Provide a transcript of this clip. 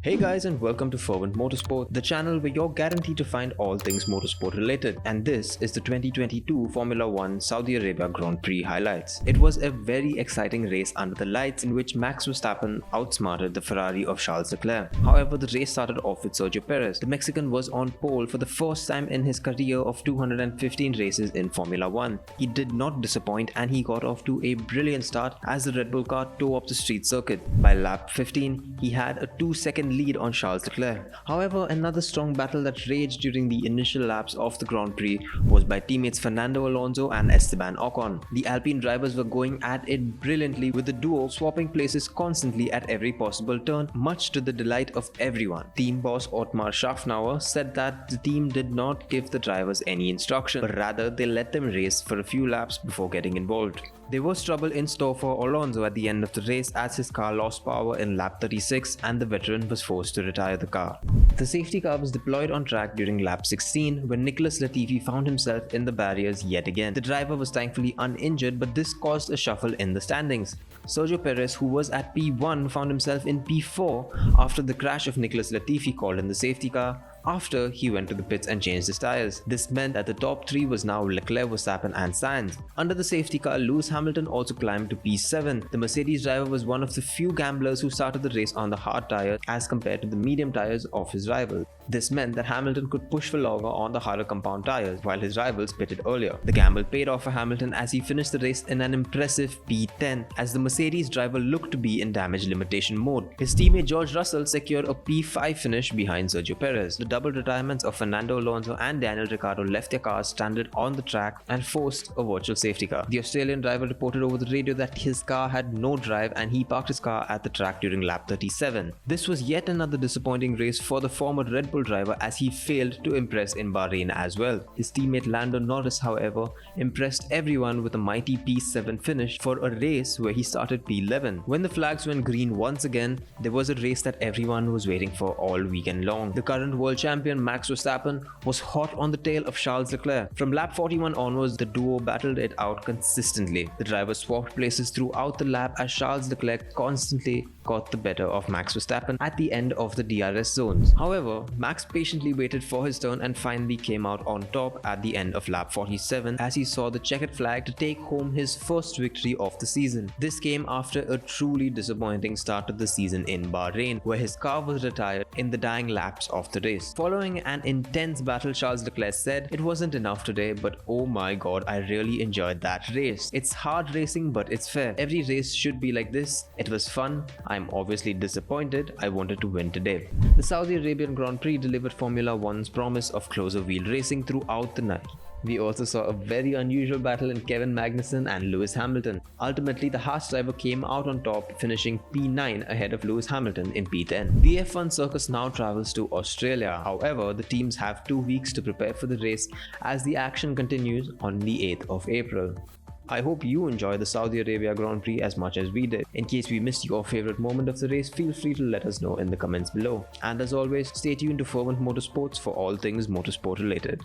Hey guys, and welcome to FORMULA1 Motorsport, the channel where you're guaranteed to find all things motorsport related. And this is the 2022 Formula 1 Saudi Arabia Grand Prix highlights. It was a very exciting race under the lights in which Max Verstappen outsmarted the Ferrari of Charles Leclerc. However, the race started off with Sergio Perez. The Mexican was on pole for the first time in his career of 215 races in Formula 1. He did not disappoint and he got off to a brilliant start as the Red Bull car tore up the street circuit. By lap 15, he had a 2-second lead on Charles Leclerc. However, another strong battle that raged during the initial laps of the Grand Prix was by teammates Fernando Alonso and Esteban Ocon. The Alpine drivers were going at it brilliantly, with the duo swapping places constantly at every possible turn, much to the delight of everyone. Team boss Otmar Schaffnauer said that the team did not give the drivers any instruction, but rather they let them race for a few laps before getting involved. There was trouble in store for Alonso at the end of the race as his car lost power in lap 36 and the veteran was forced to retire the car. The safety car was deployed on track during lap 16 when Nicholas Latifi found himself in the barriers yet again. The driver was thankfully uninjured, but this caused a shuffle in the standings. Sergio Perez, who was at P1, found himself in P4 after the crash of Nicholas Latifi called in the safety car after he went to the pits and changed his tires. This meant that the top three was now Leclerc, Verstappen and Sainz. Under the safety car, Lewis Hamilton also climbed to P7. The Mercedes driver was one of the few gamblers who started the race on the hard tires as compared to the medium tires of his rival. This meant that Hamilton could push for longer on the harder compound tires while his rivals pitted earlier. The gamble paid off for Hamilton as he finished the race in an impressive P10 as the Mercedes driver looked to be in damage limitation mode. His teammate George Russell secured a P5 finish behind Sergio Perez. The double retirements of Fernando Alonso and Daniel Ricciardo left their cars stranded on the track and forced a virtual safety car. The Australian driver reported over the radio that his car had no drive and he parked his car at the track during lap 37. This was yet another disappointing race for the former Red Bull driver as he failed to impress in Bahrain as well. His teammate Lando Norris, however, impressed everyone with a mighty P7 finish for a race where he started P11. When the flags went green once again, there was a race that everyone was waiting for all weekend long. The current world champion Max Verstappen was hot on the tail of Charles Leclerc. From lap 41 onwards, the duo battled it out consistently. The drivers swapped places throughout the lap as Charles Leclerc constantly got the better of Max Verstappen at the end of the DRS zones. However, Max patiently waited for his turn and finally came out on top at the end of lap 47 as he saw the checkered flag to take home his first victory of the season. This came after a truly disappointing start to the season in Bahrain, where his car was retired in the dying laps of the race. Following an intense battle, Charles Leclerc said, "It wasn't enough today, but oh my god, I really enjoyed that race. It's hard racing, but it's fair. Every race should be like this. It was fun. I'm obviously disappointed. I wanted to win today." The Saudi Arabian Grand Prix delivered Formula 1's promise of closer wheel racing throughout the night. We also saw a very unusual battle in Kevin Magnussen and Lewis Hamilton. Ultimately, the Haas driver came out on top, finishing P9 ahead of Lewis Hamilton in P10. The F1 circus now travels to Australia. However, the teams have 2 weeks to prepare for the race as the action continues on the 8th of April. I hope you enjoyed the Saudi Arabia Grand Prix as much as we did. In case we missed your favorite moment of the race, feel free to let us know in the comments below. And as always, stay tuned to FORMULA1 Motorsports for all things motorsport related.